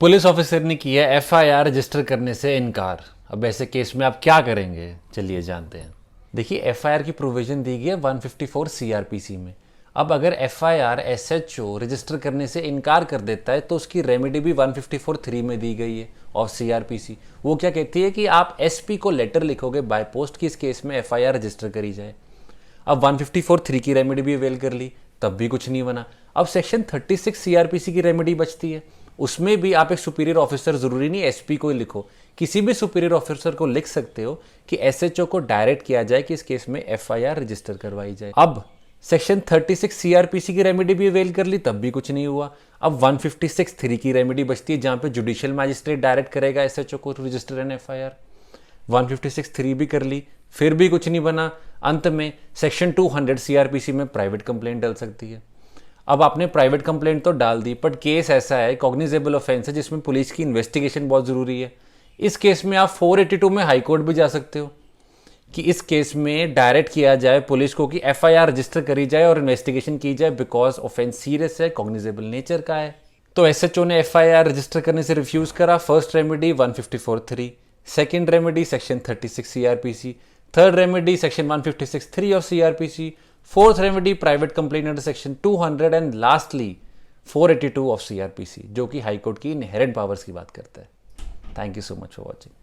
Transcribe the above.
Police officer ने किया FIR register करने से इनकार। अब ऐसे केस में आप क्या करेंगे, चलिए जानते हैं। देखिए, एफआईआर की प्रोविजन दी गई है 154 सीआरपीसी में। अब अगर एफआईआर एसएचओ रजिस्टर करने से इनकार कर देता है तो उसकी रेमेडी भी 154(3) में दी गई है ऑफ सीआरपीसी। वो क्या कहती है कि आप एसपी को लेटर लिखोगे बाय पोस्ट कि इस केस में एफआईआर रजिस्टर करी जाए। अब 154(3) की रेमेडी भी अवेल कर ली, तब भी कुछ नहीं बना। अब सेक्शन 36 सीआरपीसी की रेमेडी बचती है। उसमें भी आप एक सुपीरियर ऑफिसर, जरूरी नहीं एसपी को ही लिखो, किसी भी सुपीरियर ऑफिसर को लिख सकते हो कि एसएचओ को डायरेक्ट किया जाए कि इस केस में एफआईआर रजिस्टर करवाई जाए। अब सेक्शन 36 सीआरपीसी की रेमेडी भी अवेल कर ली, तब भी कुछ नहीं हुआ। अब 156(3) की रेमेडी बचती है, जहां पे जुडिशियल मैजिस्ट्रेट डायरेक्ट करेगा एसएचओ को रजिस्टर एन एफआईआर। 156(3) भी कर ली, फिर भी कुछ नहीं बना। अंत में सेक्शन 200 सीआरपीसी में प्राइवेट कंप्लेंट डल सकती है। अब आपने प्राइवेट कंप्लेंट तो डाल दी, बट केस ऐसा है, कॉग्निजेबल ऑफेंस है, जिसमें पुलिस की इन्वेस्टिगेशन बहुत जरूरी है। इस केस में आप 482 में हाई कोर्ट भी जा सकते हो कि इस केस में डायरेक्ट किया जाए पुलिस को कि एफआईआर रजिस्टर करी जाए और इन्वेस्टिगेशन की जाए, बिकॉज ऑफेंस सीरियस है, कॉग्निजेबल नेचर का है। तो एसएचओ ने एफआईआर रजिस्टर करने से रिफ्यूज करा। First remedy 154(3), second remedy section 36 CrPC, third remedy section 156(3) of CrPC, fourth remedy private complaint under section 200 and lastly 482 of CrPC, जो कि हाईकोर्ट की इनहेरेंट पावर्स की बात करता है। Thank you so much for watching.